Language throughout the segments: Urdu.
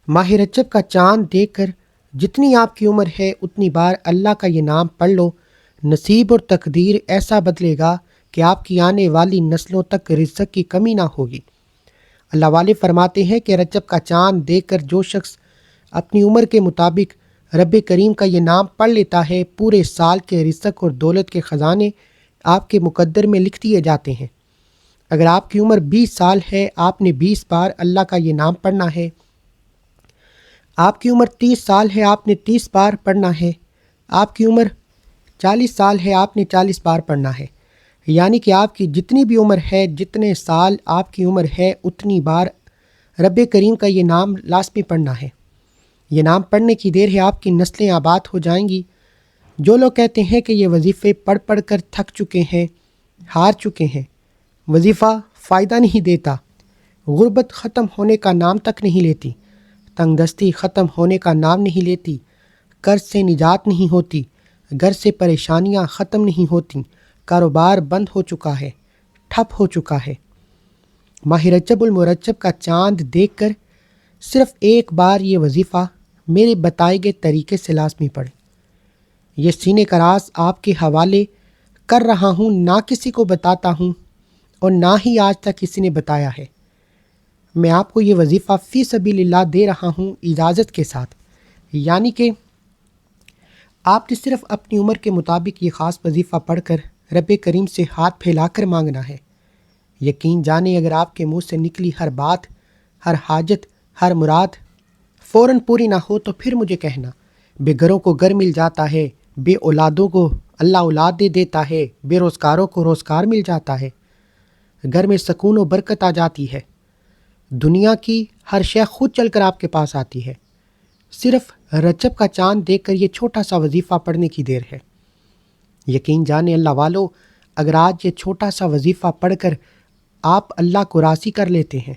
ماہ رجب کا چاند دیکھ کر جتنی آپ کی عمر ہے اتنی بار اللہ کا یہ نام پڑھ لو، نصیب اور تقدیر ایسا بدلے گا کہ آپ کی آنے والی نسلوں تک رزق کی کمی نہ ہوگی۔ اللہ والے فرماتے ہیں کہ رجب کا چاند دیکھ کر جو شخص اپنی عمر کے مطابق رب کریم کا یہ نام پڑھ لیتا ہے، پورے سال کے رزق اور دولت کے خزانے آپ کے مقدر میں لکھ دیے جاتے ہیں۔ اگر آپ کی عمر 20 سال ہے، آپ نے 20 بار اللہ کا یہ نام پڑھنا ہے۔ آپ کی عمر 30 سال ہے، آپ نے 30 بار پڑھنا ہے۔ آپ کی عمر 40 سال ہے، آپ نے 40 بار پڑھنا ہے۔ یعنی کہ آپ کی جتنی بھی عمر ہے، جتنے سال آپ کی عمر ہے، اتنی بار رب کریم کا یہ نام لازمی پڑھنا ہے۔ یہ نام پڑھنے کی دیر ہے آپ کی نسلیں آباد ہو جائیں گی۔ جو لوگ کہتے ہیں کہ یہ وظیفے پڑھ پڑھ کر تھک چکے ہیں، ہار چکے ہیں، وظیفہ فائدہ نہیں دیتا، غربت ختم ہونے کا نام تک نہیں لیتی، تنگ دستی ختم ہونے کا نام نہیں لیتی، قرض سے نجات نہیں ہوتی، گھر سے پریشانیاں ختم نہیں ہوتی، کاروبار بند ہو چکا ہے، ٹھپ ہو چکا ہے، ماہ رجب المرجب کا چاند دیکھ کر صرف ایک بار یہ وظیفہ میرے بتائے گئے طریقے سے لازمی پڑھیں۔ یہ سینے کا راز آپ کے حوالے کر رہا ہوں، نہ کسی کو بتاتا ہوں اور نہ ہی آج تک کسی نے بتایا ہے۔ میں آپ کو یہ وظیفہ فی سبیل اللہ دے رہا ہوں اجازت کے ساتھ، یعنی کہ آپ نے صرف اپنی عمر کے مطابق یہ خاص وظیفہ پڑھ کر رب کریم سے ہاتھ پھیلا کر مانگنا ہے۔ یقین جانیں اگر آپ کے منہ سے نکلی ہر بات، ہر حاجت، ہر مراد فوراً پوری نہ ہو تو پھر مجھے کہنا۔ بے گھروں کو گھر مل جاتا ہے، بے اولادوں کو اللہ اولاد دے دیتا ہے، بے روزگاروں کو روزگار مل جاتا ہے، گھر میں سکون و برکت آ جاتی ہے، دنیا کی ہر شے خود چل کر آپ کے پاس آتی ہے۔ صرف رجب کا چاند دیکھ کر یہ چھوٹا سا وظیفہ پڑھنے کی دیر ہے۔ یقین جانیں اللہ والو، اگر آج یہ چھوٹا سا وظیفہ پڑھ کر آپ اللہ کو راضی کر لیتے ہیں،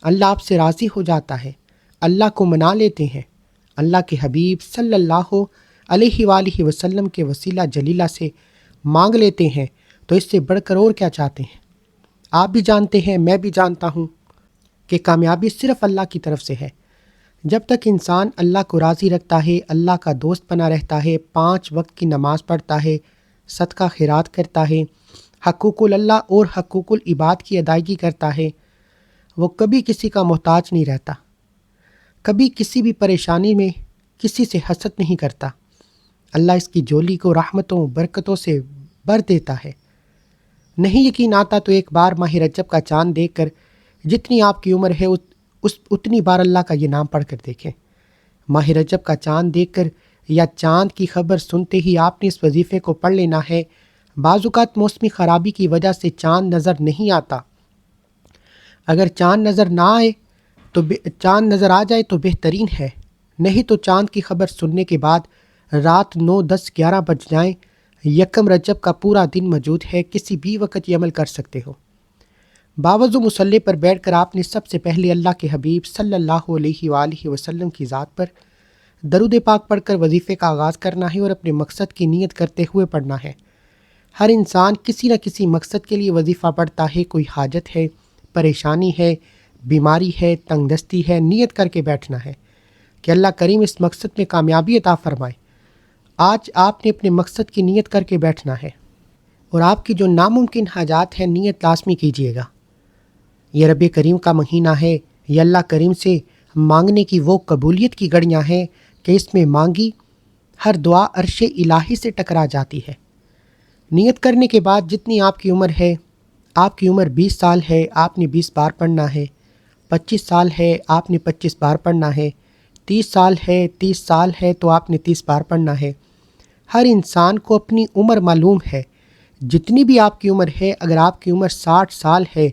اللہ آپ سے راضی ہو جاتا ہے، اللہ کو منا لیتے ہیں، اللہ کے حبیب صلی اللہ علیہ وآلہ وسلم کے وسیلہ جلیلہ سے مانگ لیتے ہیں، تو اس سے بڑھ کر اور کیا چاہتے ہیں؟ آپ بھی جانتے ہیں، میں بھی جانتا ہوں کہ کامیابی صرف اللہ کی طرف سے ہے۔ جب تک انسان اللہ کو راضی رکھتا ہے، اللہ کا دوست بنا رہتا ہے، 5 وقت کی نماز پڑھتا ہے، صدقہ خیرات کرتا ہے، حقوق اللہ اور حقوق العباد کی ادائیگی کرتا ہے، وہ کبھی کسی کا محتاج نہیں رہتا، کبھی کسی بھی پریشانی میں کسی سے حسد نہیں کرتا۔ اللہ اس کی جولی کو رحمتوں برکتوں سے بھر دیتا ہے۔ نہیں یقین آتا تو ایک بار ماہ رجب کا چاند دیکھ کر جتنی آپ کی عمر ہے اتنی بار اللہ کا یہ نام پڑھ کر دیکھیں۔ ماہ رجب کا چاند دیکھ کر یا چاند کی خبر سنتے ہی آپ نے اس وظیفے کو پڑھ لینا ہے۔ بعض اوقات موسمی خرابی کی وجہ سے چاند نظر نہیں آتا، اگر چاند نظر آ جائے تو بہترین ہے، نہیں تو چاند کی خبر سننے کے بعد رات 9، 10، 11 بج جائیں، یکم رجب کا پورا دن موجود ہے، کسی بھی وقت یہ عمل کر سکتے ہو۔ باوضو مصلی پر بیٹھ کر آپ نے سب سے پہلے اللہ کے حبیب صلی اللہ علیہ وآلہ وسلم کی ذات پر درود پاک پڑھ کر وظیفے کا آغاز کرنا ہے اور اپنے مقصد کی نیت کرتے ہوئے پڑھنا ہے۔ ہر انسان کسی نہ کسی مقصد کے لیے وظیفہ پڑھتا ہے، کوئی حاجت ہے، پریشانی ہے، بیماری ہے، تنگ دستی ہے، نیت کر کے بیٹھنا ہے کہ اللہ کریم اس مقصد میں کامیابی عطا فرمائے۔ آج آپ نے اپنے مقصد کی نیت کر کے بیٹھنا ہے، اور آپ کی جو ناممکن حاجات ہیں نیت لازمی کیجیے گا۔ یہ رب کریم کا مہینہ ہے، یہ اللہ کریم سے مانگنے کی وہ قبولیت کی گھڑیاں ہیں کہ اس میں مانگی ہر دعا عرش الہی سے ٹکرا جاتی ہے۔ نیت کرنے کے بعد جتنی آپ کی عمر ہے، آپ کی عمر 20 سال ہے، آپ نے 20 بار پڑھنا ہے، 25 سال ہے، آپ نے 25 بار پڑھنا ہے، 30 سال ہے، 30 سال ہے تو آپ نے 30 بار پڑھنا ہے۔ ہر انسان کو اپنی عمر معلوم ہے، جتنی بھی آپ کی عمر ہے، اگر آپ کی عمر 60 سال ہے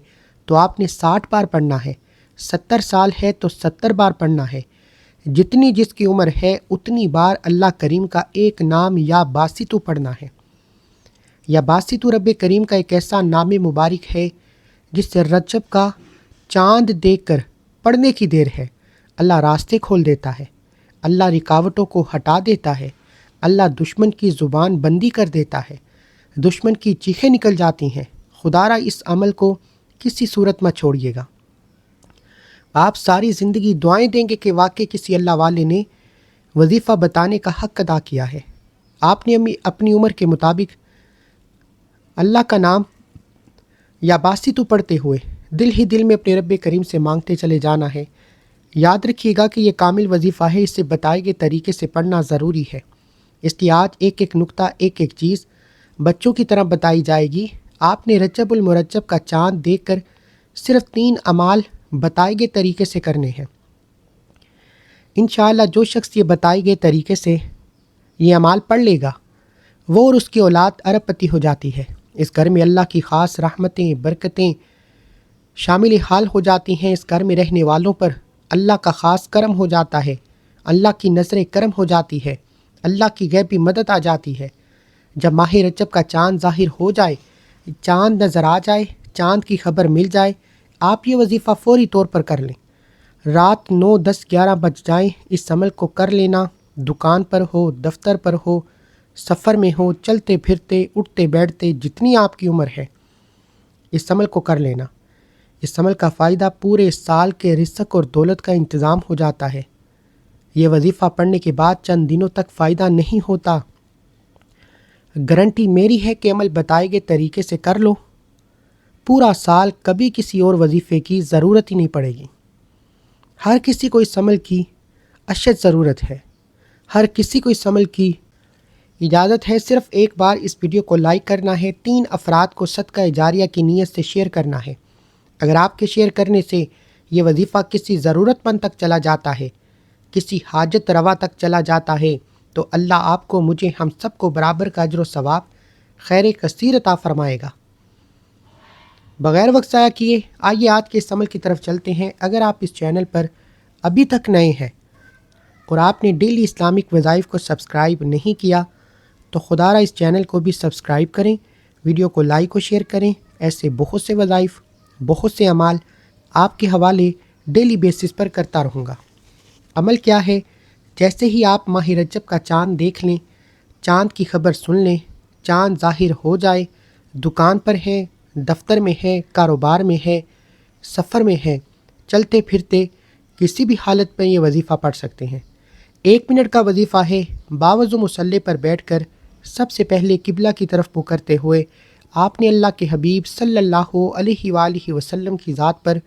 تو آپ نے 60 بار پڑھنا ہے، 70 سال ہے تو 70 بار پڑھنا ہے۔ جتنی جس کی عمر ہے اتنی بار اللہ کریم کا ایک نام یا باسطو پڑھنا ہے۔ یا باسطو رب کریم کا ایک ایسا نام مبارک ہے جس سے رجب کا چاند دیکھ کر پڑھنے کی دیر ہے اللہ راستے کھول دیتا ہے، اللہ رکاوٹوں کو ہٹا دیتا ہے، اللہ دشمن کی زبان بندی کر دیتا ہے، دشمن کی چیخیں نکل جاتی ہیں۔ خدا را اس عمل کو کسی صورت میں چھوڑیے گا۔ آپ ساری زندگی دعائیں دیں گے کہ واقعی کسی اللہ والے نے وظیفہ بتانے کا حق ادا کیا ہے۔ آپ نے اپنی عمر کے مطابق اللہ کا نام یا باسی تو پڑھتے ہوئے دل ہی دل میں اپنے رب کریم سے مانگتے چلے جانا ہے۔ یاد رکھیے گا کہ یہ کامل وظیفہ ہے، اسے بتائے گئے طریقے سے پڑھنا ضروری ہے۔ اس کی آج ایک ایک نقطہ، ایک ایک چیز بچوں کی طرح بتائی جائے گی۔ آپ نے رجب المرجب کا چاند دیکھ کر صرف 3 اعمال بتائے گئے طریقے سے کرنے ہیں۔ انشاءاللہ جو شخص یہ بتائے گئے طریقے سے یہ اعمال پڑھ لے گا، وہ اور اس کی اولاد ارب پتی ہو جاتی ہے۔ اس گھر میں اللہ کی خاص رحمتیں، برکتیں شامل حال ہو جاتی ہیں۔ اس گھر میں رہنے والوں پر اللہ کا خاص کرم ہو جاتا ہے، اللہ کی نظر کرم ہو جاتی ہے، اللہ کی غیبی مدد آ جاتی ہے۔ جب ماہ رجب کا چاند ظاہر ہو جائے، چاند نظر آ جائے، چاند کی خبر مل جائے، آپ یہ وظیفہ فوری طور پر کر لیں۔ رات 9، 10، 11 بج جائیں، اس عمل کو کر لینا۔ دکان پر ہو، دفتر پر ہو، سفر میں ہو، چلتے پھرتے، اٹھتے بیٹھتے، جتنی آپ کی عمر ہے اس عمل کو کر لینا۔ اس عمل کا فائدہ پورے سال کے رزق اور دولت کا انتظام ہو جاتا ہے۔ یہ وظیفہ پڑھنے کے بعد چند دنوں تک فائدہ نہیں ہوتا۔ گارنٹی میری ہے کہ عمل بتائے گئے طریقے سے کر لو، پورا سال کبھی کسی اور وظیفے کی ضرورت ہی نہیں پڑے گی۔ ہر کسی کو اس عمل کی اشد ضرورت ہے، ہر کسی کو اس عمل کی اجازت ہے۔ صرف ایک بار اس ویڈیو کو لائک کرنا ہے، 3 افراد کو صدقہ جاریہ کی نیت سے شیئر کرنا ہے۔ اگر آپ کے شیئر کرنے سے یہ وظیفہ کسی ضرورت مند تک چلا جاتا ہے، کسی حاجت روا تک چلا جاتا ہے، تو اللہ آپ کو، مجھے، ہم سب کو برابر کا اجر و ثواب خیر کثیر عطا فرمائے گا۔ بغیر وقت ضائع کیے آئیے آج کے اس عمل کی طرف چلتے ہیں۔ اگر آپ اس چینل پر ابھی تک نئے ہیں اور آپ نے ڈیلی اسلامک وظائف کو سبسکرائب نہیں کیا تو خدا را اس چینل کو بھی سبسکرائب کریں، ویڈیو کو لائک و شیئر کریں۔ ایسے بہت سے وظائف، بہت سے اعمال آپ کے حوالے ڈیلی بیسس پر کرتا رہوں گا۔ عمل کیا ہے؟ جیسے ہی آپ ماہ رجب کا چاند دیکھ لیں، چاند کی خبر سن لیں، چاند ظاہر ہو جائے، دکان پر ہے، دفتر میں ہے، کاروبار میں ہے، سفر میں ہے، چلتے پھرتے کسی بھی حالت میں یہ وظیفہ پڑھ سکتے ہیں۔ 1 منٹ کا وظیفہ ہے۔ باوضو مصلی پر بیٹھ کر سب سے پہلے قبلہ کی طرف منہ کرتے ہوئے آپ نے اللہ کے حبیب صلی اللہ علیہ وآلہ وسلم کی ذات پر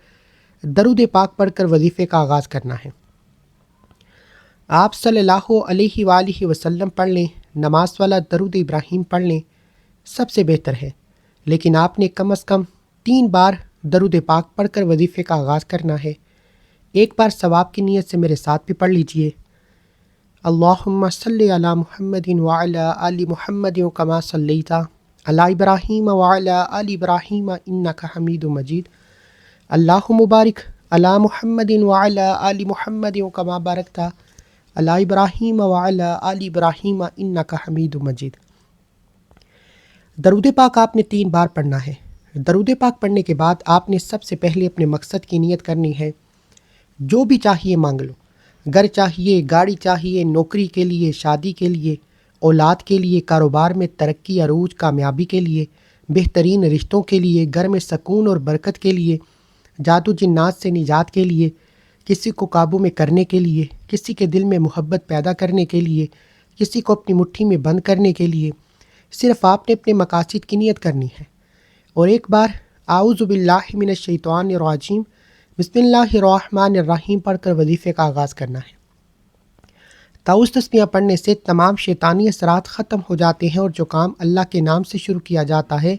درود پاک پڑھ کر وظیفے کا آغاز کرنا ہے۔ آپ صلی اللہ علیہ وآلہ وسلم پڑھ لیں، نماز والا درود ابراہیم پڑھ لیں، سب سے بہتر ہے، لیکن آپ نے کم از کم 3 بار درود پاک پڑھ کر وظیفے کا آغاز کرنا ہے۔ ایک بار ثواب کی نیت سے میرے ساتھ بھی پڑھ لیجئے۔ اللہم صلی علی محمد وعلی آل محمد کما صلیت علی ابراہیم وعلی آل ابراہیم انک حمید مجید۔ اللہم بارک علی محمد وعلی آل محمد کما بارکت علی ابراہیم وعلی آل ابراہیم انک حمید مجید۔ درود پاک آپ نے 3 بار پڑھنا ہے۔ درود پاک پڑھنے کے بعد آپ نے سب سے پہلے اپنے مقصد کی نیت کرنی ہے۔ جو بھی چاہیے مانگ لو، گھر چاہیے، گاڑی چاہیے، نوکری کے لیے، شادی کے لیے، اولاد کے لیے، کاروبار میں ترقی، عروج، کامیابی کے لیے، بہترین رشتوں کے لیے، گھر میں سکون اور برکت کے لیے، جادو جنات سے نجات کے لیے، کسی کو قابو میں کرنے کے لیے، کسی کے دل میں محبت پیدا کرنے کے لیے، کسی کو اپنی مٹھی میں بند کرنے کے لیے۔ صرف آپ نے اپنے مقاصد کی نیت کرنی ہے اور ایک بار اعوذ باللہ من الشیطان الرجیم بسم اللہ الرحمن الرحیم پڑھ کر وظیفے کا آغاز کرنا ہے۔ تعوذ تسمیہ پڑھنے سے تمام شیطانی اثرات ختم ہو جاتے ہیں اور جو کام اللہ کے نام سے شروع کیا جاتا ہے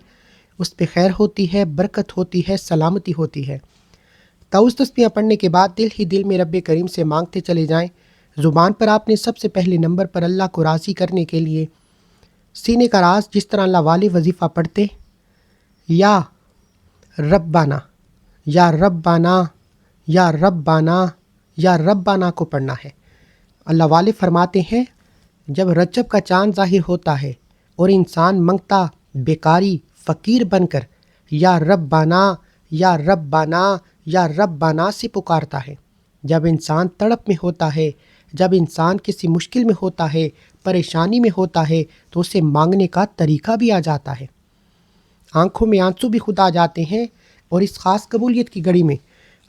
اس پہ خیر ہوتی ہے، برکت ہوتی ہے، سلامتی ہوتی ہے۔ تعوذ تسمیہ پڑھنے کے بعد دل ہی دل میں رب کریم سے مانگتے چلے جائیں۔ زبان پر آپ نے سب سے پہلے نمبر پر اللہ کو راضی کرنے کے لیے سینے کا راز جس طرح اللہ والے وظیفہ پڑھتے یا ربنا یا ربنا یا ربنا یا ربنا کو پڑھنا ہے۔ اللہ والے فرماتے ہیں جب رجب کا چاند ظاہر ہوتا ہے اور انسان منگتا، بیکاری، فقیر بن کر یا ربنا یا ربنا یا ربنا سے پکارتا ہے، جب انسان تڑپ میں ہوتا ہے، جب انسان کسی مشکل میں ہوتا ہے، پریشانی میں ہوتا ہے، تو اسے مانگنے کا طریقہ بھی آ جاتا ہے۔ آنکھوں میں آنسو بھی خود آ جاتے ہیں اور اس خاص قبولیت کی گھڑی میں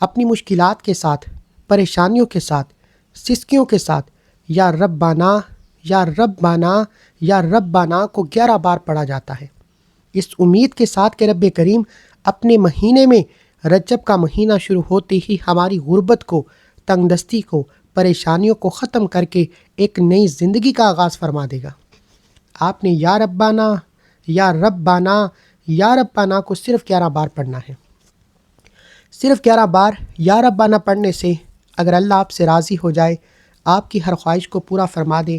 اپنی مشکلات کے ساتھ، پریشانیوں کے ساتھ، سسکیوں کے ساتھ یا ربنا یا ربنا یا ربنا کو 11 بار پڑھا جاتا ہے، اس امید کے ساتھ کہ رب کریم اپنے مہینے میں، رجب کا مہینہ شروع ہوتے ہی ہماری غربت کو، تنگ دستی کو، پریشانیوں کو ختم کر کے ایک نئی زندگی کا آغاز فرما دے گا۔ آپ نے یا ربنا یا ربنا یا ربنا کو صرف 11 بار پڑھنا ہے۔ صرف 11 بار یا ربنا پڑھنے سے اگر اللہ آپ سے راضی ہو جائے، آپ کی ہر خواہش کو پورا فرما دے،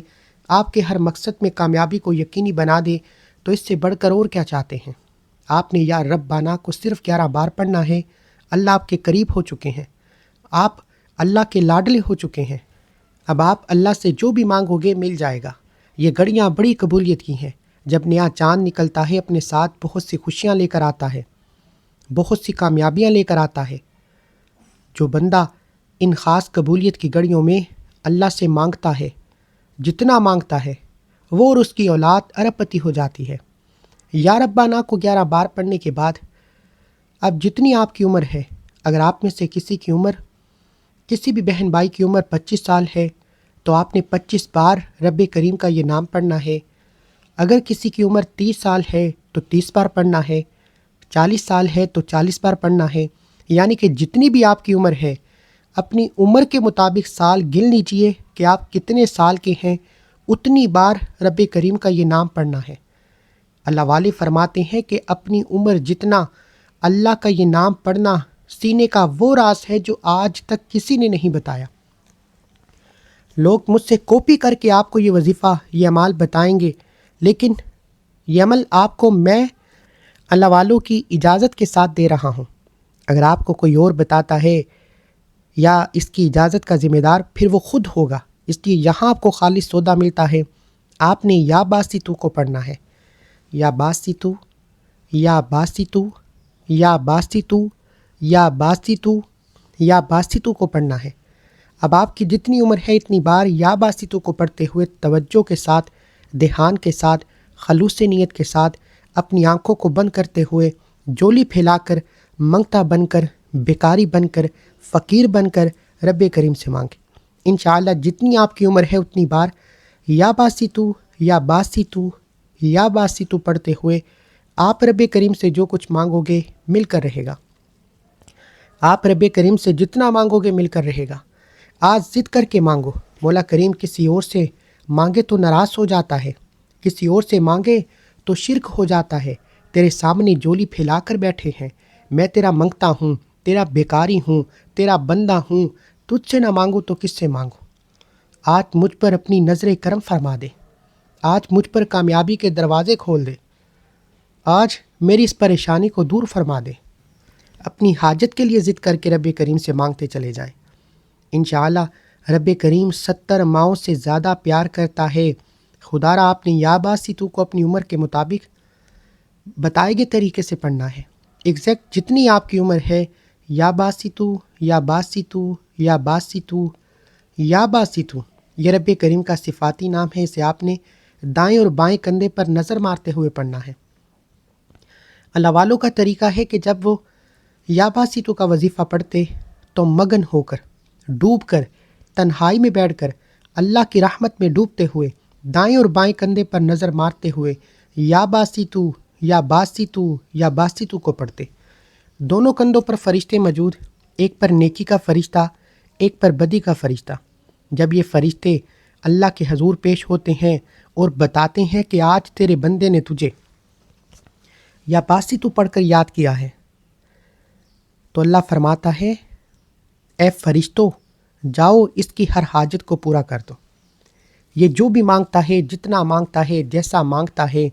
آپ کے ہر مقصد میں کامیابی کو یقینی بنا دے، تو اس سے بڑھ کر اور کیا چاہتے ہیں؟ آپ نے یا ربنا کو صرف 11 بار پڑھنا ہے۔ اللہ آپ کے قریب ہو چکے ہیں، آپ اللہ کے لاڈلے ہو چکے ہیں۔ اب آپ اللہ سے جو بھی مانگو گے مل جائے گا۔ یہ گھڑیاں بڑی قبولیت کی ہیں۔ جب نیا چاند نکلتا ہے اپنے ساتھ بہت سی خوشیاں لے کر آتا ہے، بہت سی کامیابیاں لے کر آتا ہے۔ جو بندہ ان خاص قبولیت کی گھڑیوں میں اللہ سے مانگتا ہے، جتنا مانگتا ہے، وہ اور اس کی اولاد ارب پتی ہو جاتی ہے۔ یا ربنا کو 11 بار پڑھنے کے بعد اب جتنی آپ کی عمر ہے، اگر آپ میں سے کسی کی عمر، کسی بھی بہن بھائی کی عمر 25 سال ہے تو آپ نے 25 بار رب کریم کا یہ نام پڑھنا ہے۔ اگر کسی کی عمر 30 سال ہے تو 30 بار پڑھنا ہے، 40 سال ہے تو 40 بار پڑھنا ہے، یعنی کہ جتنی بھی آپ کی عمر ہے اپنی عمر کے مطابق سال گن لیجئے کہ آپ کتنے سال کے ہیں، اتنی بار رب کریم کا یہ نام پڑھنا ہے۔ اللہ والے فرماتے ہیں کہ اپنی عمر جتنا اللہ کا یہ نام پڑھنا سینے کا وہ راز ہے جو آج تک کسی نے نہیں بتایا۔ لوگ مجھ سے کاپی کر کے آپ کو یہ وظیفہ، یہ اعمال بتائیں گے، لیکن یہ عمل آپ کو میں اللہ والوں کی اجازت کے ساتھ دے رہا ہوں۔ اگر آپ کو کوئی اور بتاتا ہے یا اس کی اجازت کا ذمہ دار پھر وہ خود ہوگا، اس لیے یہاں آپ کو خالص سودا ملتا ہے۔ آپ نے یا باسطو کو پڑھنا ہے، یا باسطو یا باسطو یا باسطو یا باسطو یا باسطو کو پڑھنا ہے۔ اب آپ کی جتنی عمر ہے اتنی بار یا باسطو کو پڑھتے ہوئے توجہ کے ساتھ، دھیان کے ساتھ، خلوص نیت کے ساتھ، اپنی آنکھوں کو بند کرتے ہوئے، جولی پھیلا کر، منگتا بن کر، بیکاری بن کر، فقیر بن کر رب کریم سے مانگے۔ انشاءاللہ جتنی آپ کی عمر ہے اتنی بار یا باسطو یا باسطو یا باسطو پڑھتے ہوئے آپ رب کریم سے جو کچھ مانگو گے مل کر رہے گا۔ آپ رب کریم سے جتنا مانگو گے مل کر رہے گا۔ آج ضد کر کے مانگو، مولا کریم کسی اور سے مانگے تو ناراض ہو جاتا ہے، کسی اور سے مانگے تو شرک ہو جاتا ہے۔ تیرے سامنے جولی پھیلا کر بیٹھے ہیں، میں تیرا منگتا ہوں، تیرا بیکاری ہوں، تیرا بندہ ہوں، تجھ سے نہ مانگو تو کس سے مانگو؟ آج مجھ پر اپنی نظر کرم فرما دے، آج مجھ پر کامیابی کے دروازے کھول دے، آج میری اس پریشانی کو دور فرما دے۔ اپنی حاجت کے لیے ضد کر کے رب کریم سے مانگتے چلے جائیں۔ انشاءاللہ رب کریم 70 ماؤں سے زیادہ پیار کرتا ہے۔ خدا را آپ نے یا باسطو کو اپنی عمر کے مطابق بتائے گئے طریقے سے پڑھنا ہے۔ ایگزیکٹ جتنی آپ کی عمر ہے یا باسطو یا باسطو یا باسطو یا باسطو، یہ رب کریم کا صفاتی نام ہے۔ اسے آپ نے دائیں اور بائیں کندھے پر نظر مارتے ہوئے پڑھنا ہے۔ اللہ والوں کا طریقہ ہے کہ جب وہ یا باسطو کا وظیفہ پڑھتے تو مگن ہو کر، ڈوب کر، تنہائی میں بیٹھ کر، اللہ کی رحمت میں ڈوبتے ہوئے، دائیں اور بائیں کندھے پر نظر مارتے ہوئے یا باسطو یا باسطو یا باسطو کو پڑھتے۔ دونوں کندھوں پر فرشتے موجود، ایک پر نیکی کا فرشتہ، ایک پر بدی کا فرشتہ۔ جب یہ فرشتے اللہ کے حضور پیش ہوتے ہیں اور بتاتے ہیں کہ آج تیرے بندے نے تجھے یا باسطو پڑھ کر یاد کیا ہے، تو اللہ فرماتا ہے اے فرشتوں جاؤ اس کی ہر حاجت کو پورا کر دو۔ یہ جو بھی مانگتا ہے، جتنا مانگتا ہے، جیسا مانگتا ہے،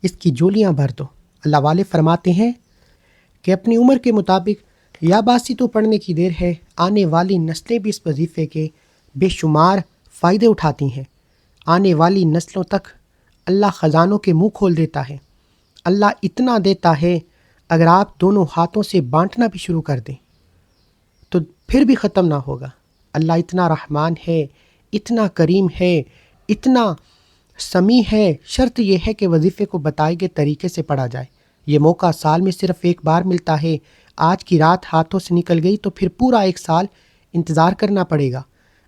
اس کی جولیاں بھر دو۔ اللہ والے فرماتے ہیں کہ اپنی عمر کے مطابق یا باسطو پڑھنے کی دیر ہے، آنے والی نسلیں بھی اس وظیفے کے بے شمار فائدے اٹھاتی ہیں۔ آنے والی نسلوں تک اللہ خزانوں کے منہ کھول دیتا ہے۔ اللہ اتنا دیتا ہے، اگر آپ دونوں ہاتھوں سے بانٹنا بھی شروع کر دیں تو پھر بھی ختم نہ ہوگا۔ اللہ اتنا رحمان ہے، اتنا کریم ہے، اتنا سمیع ہے۔ شرط یہ ہے کہ وظیفے کو بتائے گئے طریقے سے پڑھا جائے۔ یہ موقع سال میں صرف ایک بار ملتا ہے۔ آج کی رات ہاتھوں سے نکل گئی تو پھر پورا 1 سال انتظار کرنا پڑے گا۔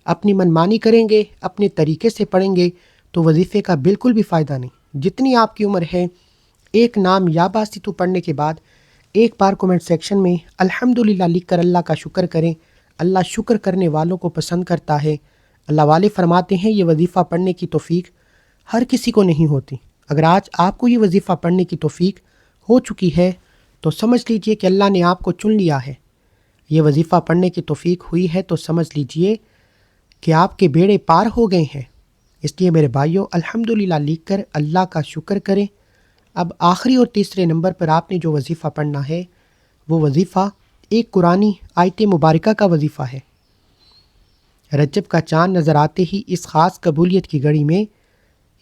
اپنی منمانی کریں گے، اپنے طریقے سے پڑھیں گے تو وظیفے کا بالکل بھی فائدہ نہیں۔ جتنی آپ کی عمر ہے، ایک نام یا باسطو پڑھنے کے بعد ایک بار کومنٹ سیکشن میں الحمدللہ لکھ کر اللہ کا شکر کریں۔ اللہ شکر کرنے والوں کو پسند کرتا ہے۔ اللہ والے فرماتے ہیں یہ وظیفہ پڑھنے کی توفیق ہر کسی کو نہیں ہوتی۔ اگر آج آپ کو یہ وظیفہ پڑھنے کی توفیق ہو چکی ہے تو سمجھ لیجئے کہ اللہ نے آپ کو چن لیا ہے۔ یہ وظیفہ پڑھنے کی توفیق ہوئی ہے تو سمجھ لیجئے کہ آپ کے بیڑے پار ہو گئے ہیں۔ اس لیے میرے بھائیوں الحمدللہ لکھ کر اللہ کا شکر کریں۔ اب آخری اور تیسرے نمبر پر آپ نے جو وظیفہ پڑھنا ہے وہ وظیفہ ایک قرآنی آیت مبارکہ کا وظیفہ ہے۔ رجب کا چاند نظر آتے ہی اس خاص قبولیت کی گھڑی میں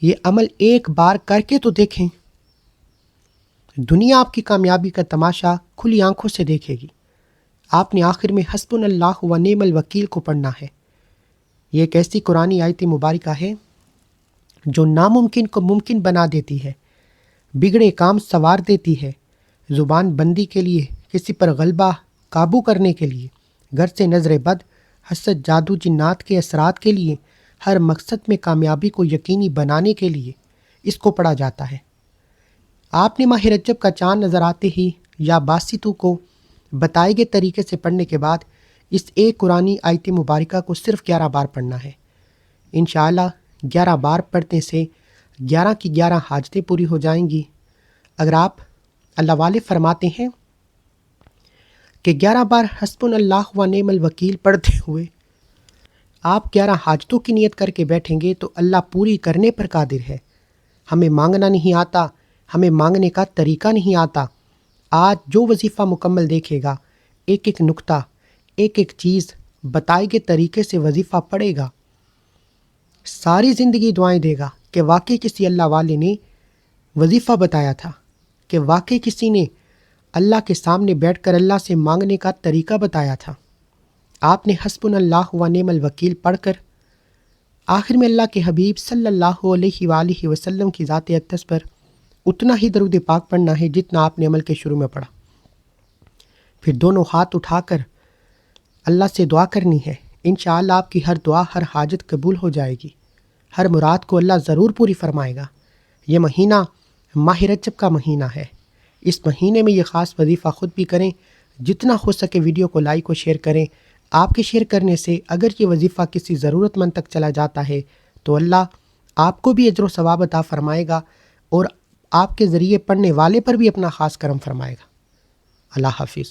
یہ عمل ایک بار کر کے تو دیکھیں۔ دنیا آپ کی کامیابی کا تماشا کھلی آنکھوں سے دیکھے گی۔ آپ نے آخر میں حسبنا اللہ و نعم الوکیل کو پڑھنا ہے۔ یہ ایک ایسی قرآنی آیت مبارکہ ہے جو ناممکن کو ممکن بنا دیتی ہے، بگڑے کام سنوار دیتی ہے، زبان بندی کے لیے، کسی پر غلبہ قابو کرنے کے لیے، گھر سے نظر بد، حسد، جادو، جنات کے اثرات کے لیے، ہر مقصد میں کامیابی کو یقینی بنانے کے لیے اس کو پڑھا جاتا ہے۔ آپ نے ماہ رجب کا چاند نظر آتے ہی یا باسطو کو بتائے گئے طریقے سے پڑھنے کے بعد اس ایک قرآنی آیت مبارکہ کو صرف 11 بار پڑھنا ہے۔ انشاءاللہ 11 بار پڑھنے سے 11 کی 11 حاجتیں پوری ہو جائیں گی۔ اگر آپ اللہ والے فرماتے ہیں کہ 11 بار حسبنا اللہ و نعم الوکیل پڑھتے ہوئے آپ 11 حاجتوں کی نیت کر کے بیٹھیں گے تو اللہ پوری کرنے پر قادر ہے۔ ہمیں مانگنا نہیں آتا، ہمیں مانگنے کا طریقہ نہیں آتا۔ آج جو وظیفہ مکمل دیکھے گا، ایک ایک نقطہ، ایک ایک چیز بتائے گئے طریقے سے وظیفہ پڑھے گا، ساری زندگی دعائیں دے گا کہ واقعی کسی اللہ والے نے وظیفہ بتایا تھا، کہ واقعی کسی نے اللہ کے سامنے بیٹھ کر اللہ سے مانگنے کا طریقہ بتایا تھا۔ آپ نے حسبنا اللہ و نعم الوکیل پڑھ کر آخر میں اللہ کے حبیب صلی اللہ علیہ وآلہ وسلم کی ذات اقدس پر اتنا ہی درود پاک پڑھنا ہے جتنا آپ نے عمل کے شروع میں پڑھا۔ پھر دونوں ہاتھ اٹھا کر اللہ سے دعا کرنی ہے۔ انشاءاللہ آپ کی ہر دعا، ہر حاجت قبول ہو جائے گی، ہر مراد کو اللہ ضرور پوری فرمائے گا۔ یہ مہینہ ماہ رجب کا مہینہ ہے۔ اس مہینے میں یہ خاص وظیفہ خود بھی کریں، جتنا ہو سکے ویڈیو کو لائک و شیئر کریں۔ آپ کے شیئر کرنے سے اگر یہ وظیفہ کسی ضرورت مند تک چلا جاتا ہے تو اللہ آپ کو بھی اجر و ثواب عطا فرمائے گا اور آپ کے ذریعے پڑھنے والے پر بھی اپنا خاص کرم فرمائے گا۔ اللہ حافظ۔